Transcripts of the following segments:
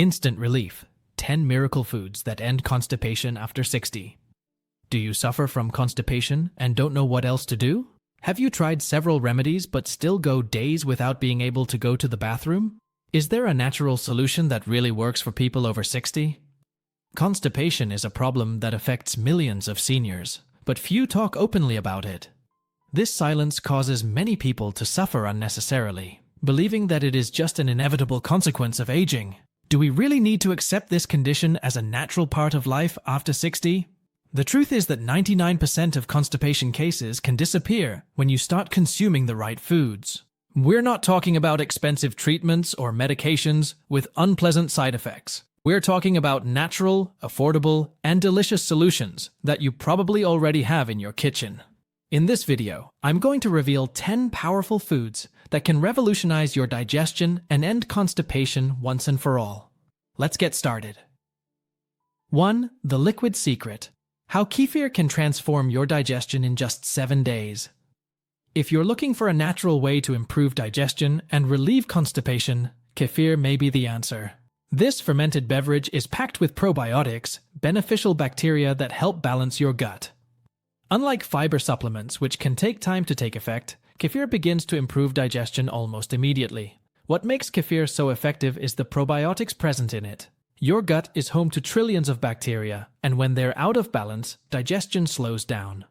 Instant relief. 10 miracle foods that end constipation after 60. Do you suffer from constipation and don't know what else to do? Have you tried several remedies but still go days without being able to go to the bathroom? Is there a natural solution that really works for people over 60? Constipation is a problem that affects millions of seniors, but few talk openly about it. This silence causes many people to suffer unnecessarily, believing that it is just an inevitable consequence of aging. Do we really need to accept this condition as a natural part of life after 60? The truth is that 99% of constipation cases can disappear when you start consuming the right foods. We're not talking about expensive treatments or medications with unpleasant side effects. We're talking about natural, affordable, and delicious solutions that you probably already have in your kitchen. In this video, I'm going to reveal 10 powerful foods that can revolutionize your digestion and end constipation once and for all. Let's get started. 1. The liquid secret. How kefir can transform your digestion in just 7 days. If you're looking for a natural way to improve digestion and relieve constipation, kefir may be the answer. This fermented beverage is packed with probiotics, beneficial bacteria that help balance your gut. Unlike fiber supplements, which can take time to take effect, kefir begins to improve digestion almost immediately. What makes kefir so effective is the probiotics present in it. Your gut is home to trillions of bacteria, and when they're out of balance, digestion slows down.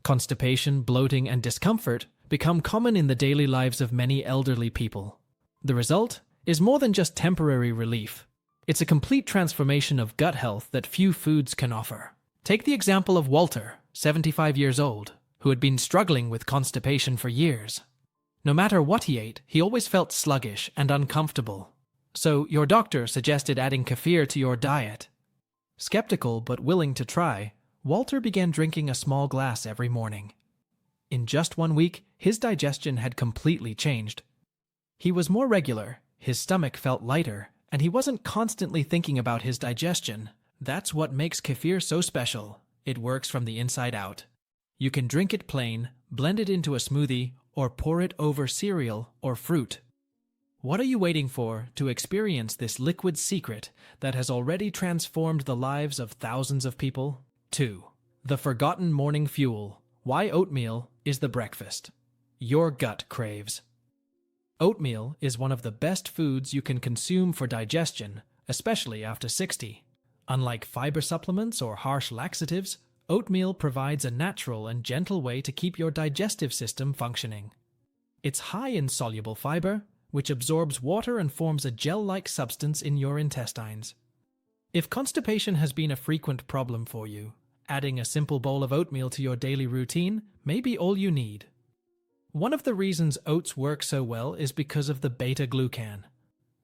Constipation, bloating, and discomfort become common in the daily lives of many elderly people. The result is more than just temporary relief. It's a complete transformation of gut health that few foods can offer. Take the example of Walter, 75 years old, who had been struggling with constipation for years. No matter what he ate, he always felt sluggish and uncomfortable. So your doctor suggested adding kefir to your diet. Skeptical but willing to try, Walter began drinking a small glass every morning. In just 1 week, his digestion had completely changed. He was more regular, his stomach felt lighter, and he wasn't constantly thinking about his digestion. That's what makes kefir so special. It works from the inside out. You can drink it plain, blend it into a smoothie, or pour it over cereal or fruit. What are you waiting for to experience this liquid secret that has already transformed the lives of thousands of people? 2. The forgotten morning fuel. Why oatmeal is the breakfast your gut craves. Oatmeal is one of the best foods you can consume for digestion, especially after 60. Unlike fiber supplements or harsh laxatives, oatmeal provides a natural and gentle way to keep your digestive system functioning. It's high in soluble fiber, which absorbs water and forms a gel-like substance in your intestines. If constipation has been a frequent problem for you, adding a simple bowl of oatmeal to your daily routine may be all you need. One of the reasons oats work so well is because of the beta-glucan.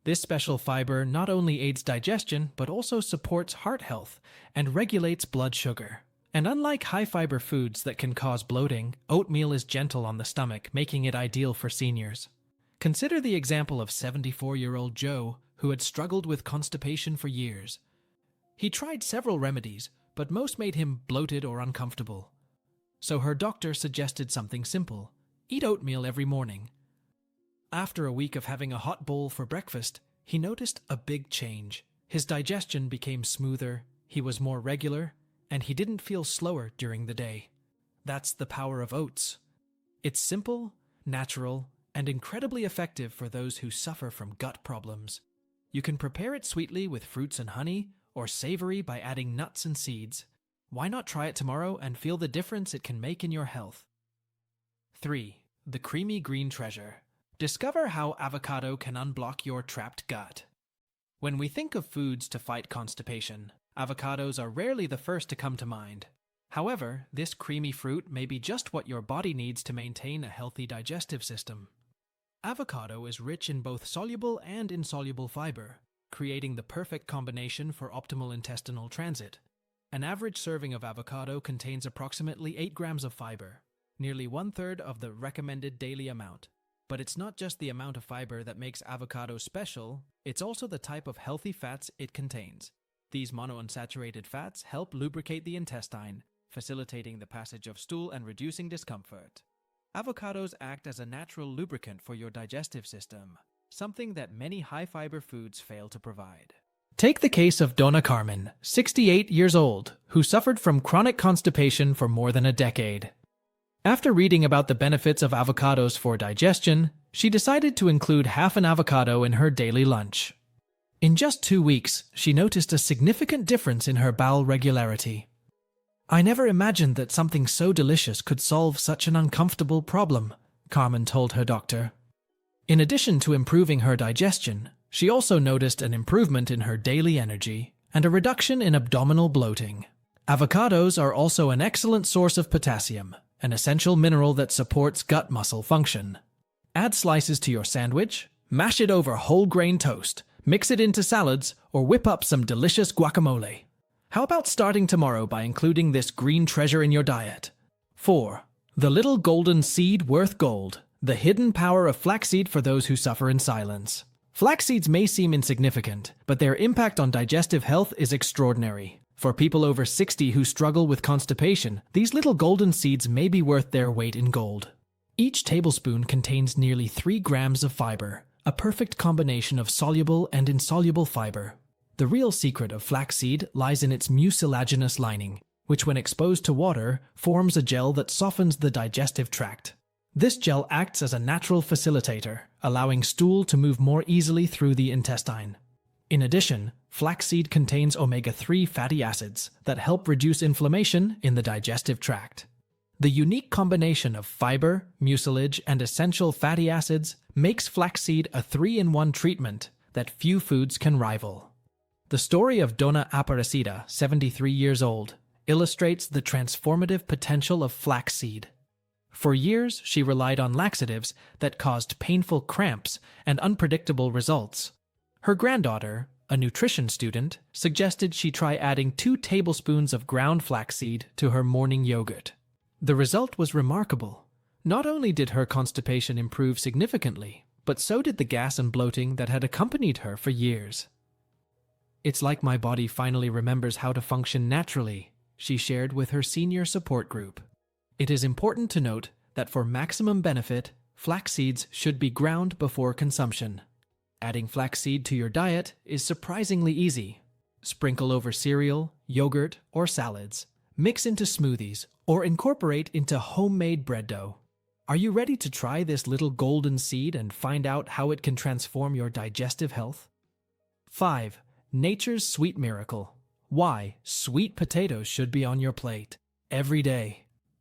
This special fiber not only aids digestion, but also supports heart health and regulates blood sugar. And unlike high-fiber foods that can cause bloating, oatmeal is gentle on the stomach, making it ideal for seniors. Consider the example of 74-year-old Joe, who had struggled with constipation for years. He tried several remedies, but most made him bloated or uncomfortable. So her doctor suggested something simple: eat oatmeal every morning. After a week of having a hot bowl for breakfast, he noticed a big change. His digestion became smoother, he was more regular, and he didn't feel slower during the day. That's the power of oats. It's simple, natural, and incredibly effective for those who suffer from gut problems. You can prepare it sweetly with fruits and honey, or savory by adding nuts and seeds. Why not try it tomorrow and feel the difference it can make in your health? 3. The creamy green treasure. Discover how avocado can unblock your trapped gut. When we think of foods to fight constipation, avocados are rarely the first to come to mind. However, this creamy fruit may be just what your body needs to maintain a healthy digestive system. Avocado is rich in both soluble and insoluble fiber, creating the perfect combination for optimal intestinal transit. An average serving of avocado contains approximately 8 grams of fiber, nearly 1/3 of the recommended daily amount. But it's not just the amount of fiber that makes avocado special, it's also the type of healthy fats it contains. These monounsaturated fats help lubricate the intestine, facilitating the passage of stool and reducing discomfort. Avocados act as a natural lubricant for your digestive system, something that many high-fiber foods fail to provide. Take the case of Donna Carmen, 68 years old, who suffered from chronic constipation for more than a decade. After reading about the benefits of avocados for digestion, she decided to include half an avocado in her daily lunch. In just 2 weeks, she noticed a significant difference in her bowel regularity. "I never imagined that something so delicious could solve such an uncomfortable problem," Carmen told her doctor. In addition to improving her digestion, she also noticed an improvement in her daily energy and a reduction in abdominal bloating. Avocados are also an excellent source of potassium, an essential mineral that supports gut muscle function. Add slices to your sandwich, mash it over whole grain toast, mix it into salads, or whip up some delicious guacamole. How about starting tomorrow by including this green treasure in your diet? 4. The little golden seed worth gold. The hidden power of flaxseed for those who suffer in silence. Flax seeds may seem insignificant, but their impact on digestive health is extraordinary. For people over 60 who struggle with constipation, these little golden seeds may be worth their weight in gold. Each tablespoon contains nearly 3 grams of fiber, a perfect combination of soluble and insoluble fiber. The real secret of flaxseed lies in its mucilaginous lining, which when exposed to water, forms a gel that softens the digestive tract. This gel acts as a natural facilitator, allowing stool to move more easily through the intestine. In addition, flaxseed contains omega-3 fatty acids that help reduce inflammation in the digestive tract. The unique combination of fiber, mucilage, and essential fatty acids makes flaxseed a 3-in-1 treatment that few foods can rival. The story of Donna Aparecida, 73 years old, illustrates the transformative potential of flaxseed. For years, she relied on laxatives that caused painful cramps and unpredictable results. Her granddaughter, a nutrition student, suggested she try adding 2 tablespoons of ground flaxseed to her morning yogurt. The result was remarkable. Not only did her constipation improve significantly, but so did the gas and bloating that had accompanied her for years. "It's like my body finally remembers how to function naturally," she shared with her senior support group. It is important to note that for maximum benefit, flax seeds should be ground before consumption. Adding flaxseed to your diet is surprisingly easy. Sprinkle over cereal, yogurt, or salads. Mix into smoothies, or incorporate into homemade bread dough. Are you ready to try this little golden seed and find out how it can transform your digestive health? 5. Nature's sweet miracle. Why sweet potatoes should be on your plate every day.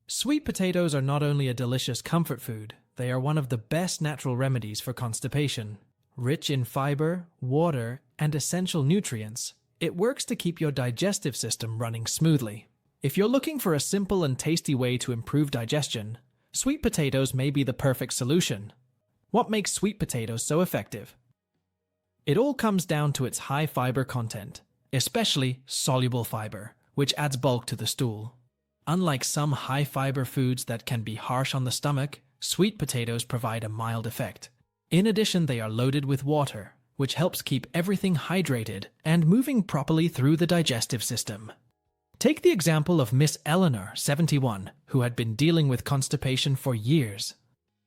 Sweet potatoes are not only a delicious comfort food, they are one of the best natural remedies for constipation. Rich in fiber, water, and essential nutrients, it works to keep your digestive system running smoothly. If you're looking for a simple and tasty way to improve digestion, sweet potatoes may be the perfect solution. What makes sweet potatoes so effective? It all comes down to its high fiber content, especially soluble fiber, which adds bulk to the stool. Unlike some high-fiber foods that can be harsh on the stomach, sweet potatoes provide a mild effect. In addition, they are loaded with water, which helps keep everything hydrated and moving properly through the digestive system. Take the example of Miss Eleanor, 71, who had been dealing with constipation for years.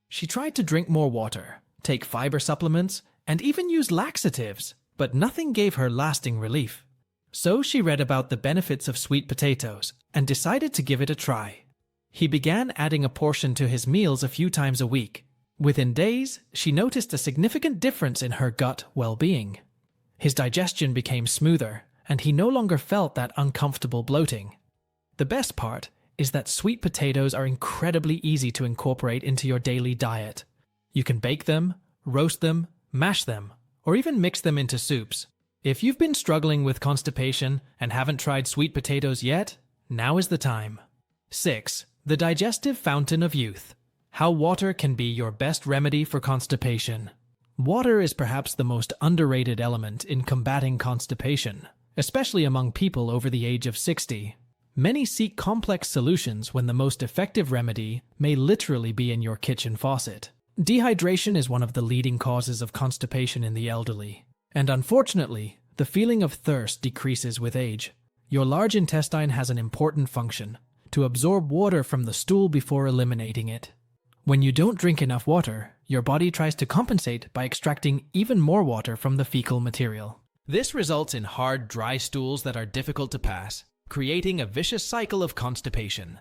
She tried to drink more water, take fiber supplements, and even use laxatives, but nothing gave her lasting relief. So she read about the benefits of sweet potatoes and decided to give it a try. He began adding a portion to his meals a few times a week. Within days, she noticed a significant difference in her gut well-being. His digestion became smoother, and he no longer felt that uncomfortable bloating. The best part is that sweet potatoes are incredibly easy to incorporate into your daily diet. You can bake them, roast them, mash them, or even mix them into soups. If you've been struggling with constipation and haven't tried sweet potatoes yet, now is the time. 6. The digestive fountain of youth. How water can be your best remedy for constipation. Water is perhaps the most underrated element in combating constipation, especially among people over the age of 60. Many seek complex solutions when the most effective remedy may literally be in your kitchen faucet. Dehydration is one of the leading causes of constipation in the elderly. And unfortunately, the feeling of thirst decreases with age. Your large intestine has an important function, to absorb water from the stool before eliminating it. When you don't drink enough water, your body tries to compensate by extracting even more water from the fecal material. This results in hard, dry stools that are difficult to pass, creating a vicious cycle of constipation.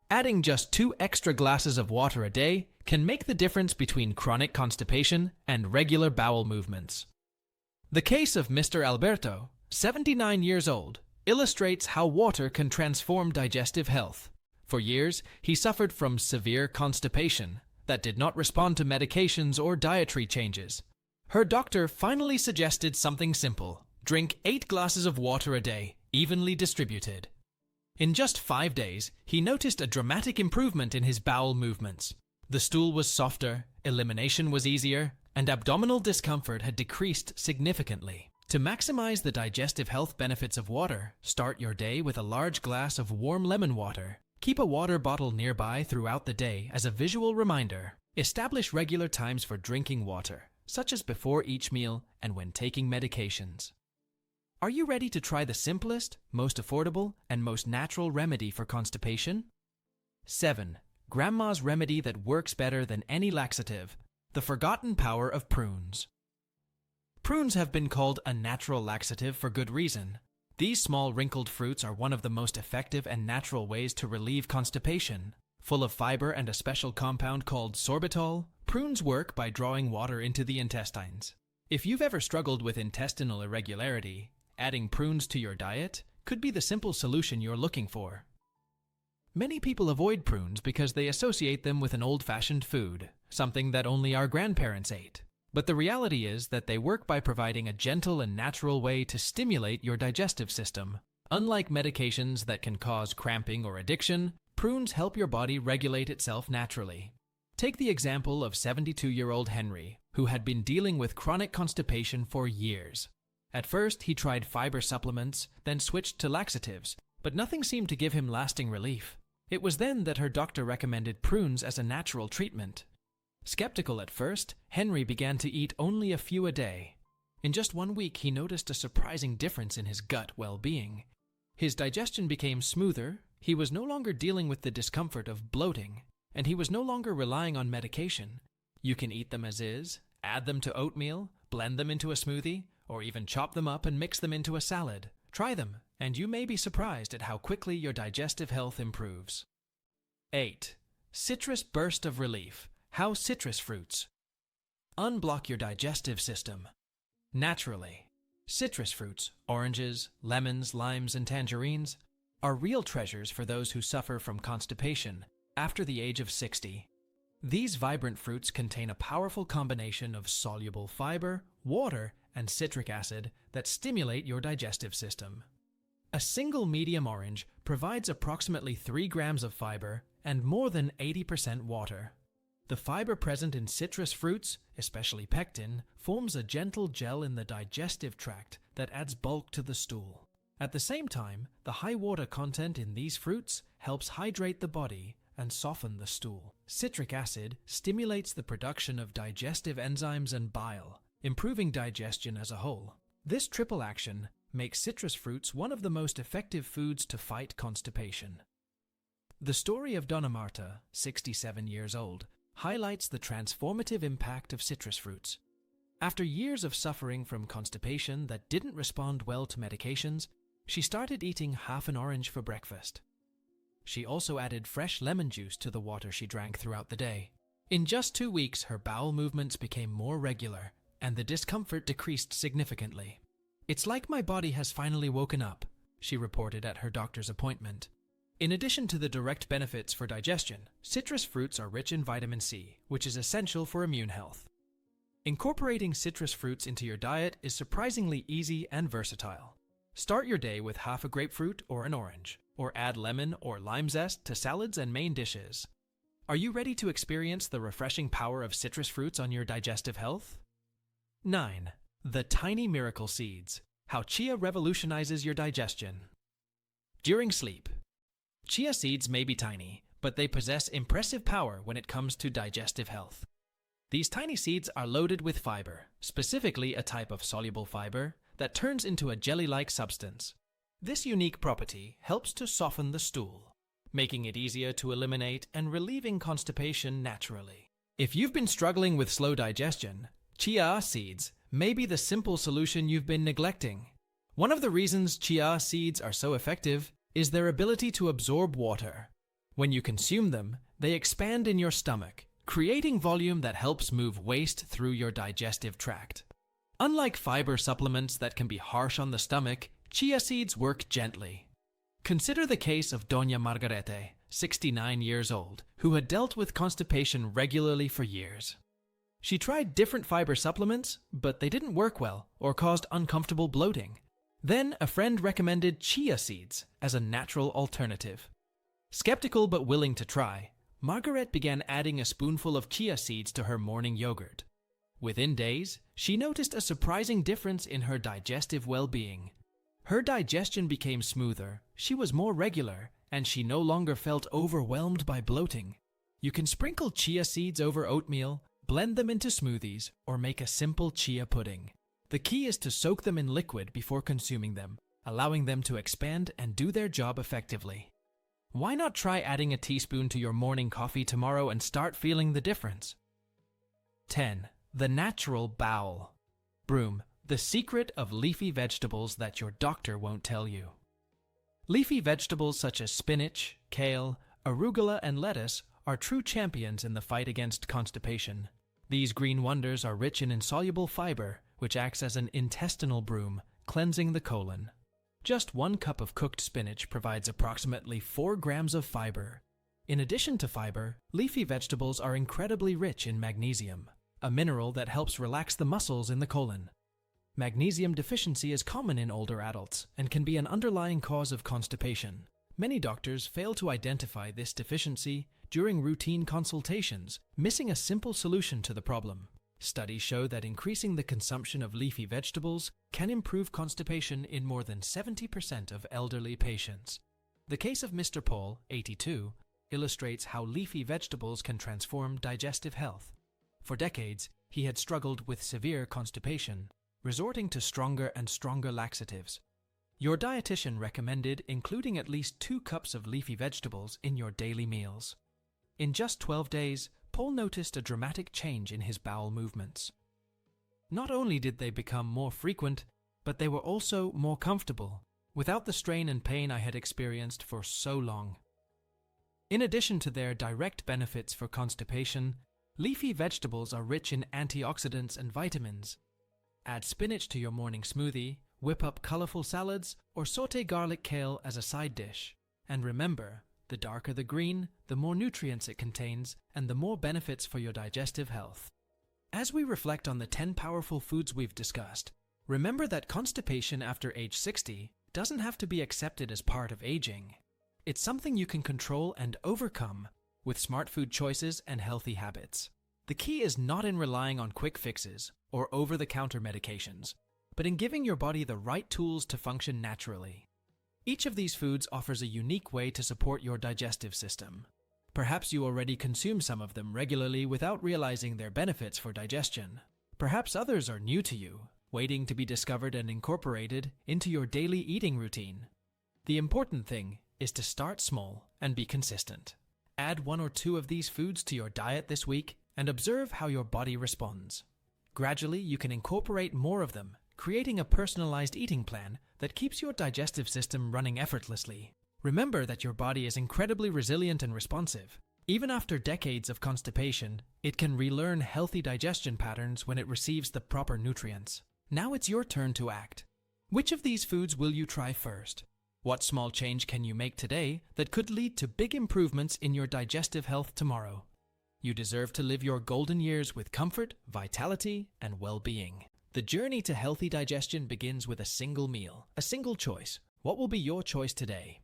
Adding just 2 extra glasses of water a day can make the difference between chronic constipation and regular bowel movements. The case of Mr. Alberto, 79 years old, illustrates how water can transform digestive health. For years, he suffered from severe constipation that did not respond to medications or dietary changes. Her doctor finally suggested something simple: drink 8 glasses of water a day, evenly distributed. In just 5 days, he noticed a dramatic improvement in his bowel movements. The stool was softer, elimination was easier, and abdominal discomfort had decreased significantly. To maximize the digestive health benefits of water, start your day with a large glass of warm lemon water. Keep a water bottle nearby throughout the day as a visual reminder. Establish regular times for drinking water, such as before each meal and when taking medications. Are you ready to try the simplest, most affordable, and most natural remedy for constipation? 7. Grandma's remedy that works better than any laxative: the forgotten power of prunes. Prunes have been called a natural laxative for good reason. These small wrinkled fruits are one of the most effective and natural ways to relieve constipation. Full of fiber and a special compound called sorbitol, prunes work by drawing water into the intestines. If you've ever struggled with intestinal irregularity, adding prunes to your diet could be the simple solution you're looking for. Many people avoid prunes because they associate them with an old-fashioned food, something that only our grandparents ate. But the reality is that they work by providing a gentle and natural way to stimulate your digestive system. Unlike medications that can cause cramping or addiction, prunes help your body regulate itself naturally. Take the example of 72-year-old Henry, who had been dealing with chronic constipation for years. At first, he tried fiber supplements, then switched to laxatives, but nothing seemed to give him lasting relief. It was then that her doctor recommended prunes as a natural treatment. Skeptical at first, Henry began to eat only a few a day. In just 1 week, he noticed a surprising difference in his gut well-being. His digestion became smoother, he was no longer dealing with the discomfort of bloating, and he was no longer relying on medication. You can eat them as is, add them to oatmeal, blend them into a smoothie, or even chop them up and mix them into a salad. Try them, and you may be surprised at how quickly your digestive health improves. 8. Citrus burst of relief: how citrus fruits unblock your digestive system. Naturally, citrus fruits, oranges, lemons, limes, and tangerines, are real treasures for those who suffer from constipation after the age of 60. These vibrant fruits contain a powerful combination of soluble fiber, water, and citric acid that stimulate your digestive system. A single medium orange provides approximately 3 grams of fiber and more than 80% water. The fiber present in citrus fruits, especially pectin, forms a gentle gel in the digestive tract that adds bulk to the stool. At the same time, the high water content in these fruits helps hydrate the body and soften the stool. Citric acid stimulates the production of digestive enzymes and bile, improving digestion as a whole. This triple action makes citrus fruits one of the most effective foods to fight constipation. The story of Donna Marta, 67 years old, highlights the transformative impact of citrus fruits. After years of suffering from constipation that didn't respond well to medications, she started eating half an orange for breakfast. She also added fresh lemon juice to the water she drank throughout the day. In just 2 weeks, her bowel movements became more regular, and the discomfort decreased significantly. "It's like my body has finally woken up," she reported at her doctor's appointment. In addition to the direct benefits for digestion, citrus fruits are rich in vitamin C, which is essential for immune health. Incorporating citrus fruits into your diet is surprisingly easy and versatile. Start your day with half a grapefruit or an orange, or add lemon or lime zest to salads and main dishes. Are you ready to experience the refreshing power of citrus fruits on your digestive health? 9. The tiny miracle seeds: how chia revolutionizes your digestion. During sleep, chia seeds may be tiny, but they possess impressive power when it comes to digestive health. These tiny seeds are loaded with fiber, specifically a type of soluble fiber that turns into a jelly-like substance. This unique property helps to soften the stool, making it easier to eliminate and relieving constipation naturally. If you've been struggling with slow digestion, chia seeds may be the simple solution you've been neglecting. One of the reasons chia seeds are so effective is their ability to absorb water. When you consume them, they expand in your stomach, creating volume that helps move waste through your digestive tract. Unlike fiber supplements that can be harsh on the stomach, chia seeds work gently. Consider the case of Doña Margarete, 69 years old, who had dealt with constipation regularly for years. She tried different fiber supplements, but they didn't work well or caused uncomfortable bloating. Then a friend recommended chia seeds as a natural alternative. Skeptical but willing to try, Margaret began adding a spoonful of chia seeds to her morning yogurt. Within days, she noticed a surprising difference in her digestive well-being. Her digestion became smoother, she was more regular, and she no longer felt overwhelmed by bloating. You can sprinkle chia seeds over oatmeal, blend them into smoothies, or make a simple chia pudding. The key is to soak them in liquid before consuming them, allowing them to expand and do their job effectively. Why not try adding a teaspoon to your morning coffee tomorrow and start feeling the difference? 10. The natural bowel. Broom, the secret of leafy vegetables that your doctor won't tell you. Leafy vegetables such as spinach, kale, arugula, and lettuce are true champions in the fight against constipation. These green wonders are rich in insoluble fiber, which acts as an intestinal broom, cleansing the colon. Just 1 cup of cooked spinach provides approximately 4 grams of fiber. In addition to fiber, leafy vegetables are incredibly rich in magnesium, a mineral that helps relax the muscles in the colon. Magnesium deficiency is common in older adults and can be an underlying cause of constipation. Many doctors fail to identify this deficiency during routine consultations, missing a simple solution to the problem. Studies show that increasing the consumption of leafy vegetables can improve constipation in more than 70% of elderly patients. The case of Mr. Paul, 82, illustrates how leafy vegetables can transform digestive health. For decades, he had struggled with severe constipation, resorting to stronger and stronger laxatives. Your dietitian recommended including at least 2 cups of leafy vegetables in your daily meals. In just 12 days, Paul noticed a dramatic change in his bowel movements. Not only did they become more frequent, but they were also more comfortable, without the strain and pain I had experienced for so long. In addition to their direct benefits for constipation, leafy vegetables are rich in antioxidants and vitamins. Add spinach to your morning smoothie, whip up colorful salads, or saute garlic kale as a side dish. And remember, the darker the green, the more nutrients it contains, and the more benefits for your digestive health. As we reflect on the 10 powerful foods we've discussed, remember that constipation after age 60 doesn't have to be accepted as part of aging. It's something you can control and overcome with smart food choices and healthy habits. The key is not in relying on quick fixes or over-the-counter medications, but in giving your body the right tools to function naturally. Each of these foods offers a unique way to support your digestive system. Perhaps you already consume some of them regularly without realizing their benefits for digestion. Perhaps others are new to you, waiting to be discovered and incorporated into your daily eating routine. The important thing is to start small and be consistent. Add 1 or 2 of these foods to your diet this week and observe how your body responds. Gradually, you can incorporate more of them, creating a personalized eating plan that keeps your digestive system running effortlessly. Remember that your body is incredibly resilient and responsive. Even after decades of constipation, it can relearn healthy digestion patterns when it receives the proper nutrients. Now it's your turn to act. Which of these foods will you try first? What small change can you make today that could lead to big improvements in your digestive health tomorrow? You deserve to live your golden years with comfort, vitality, and well-being. The journey to healthy digestion begins with a single meal, a single choice. What will be your choice today?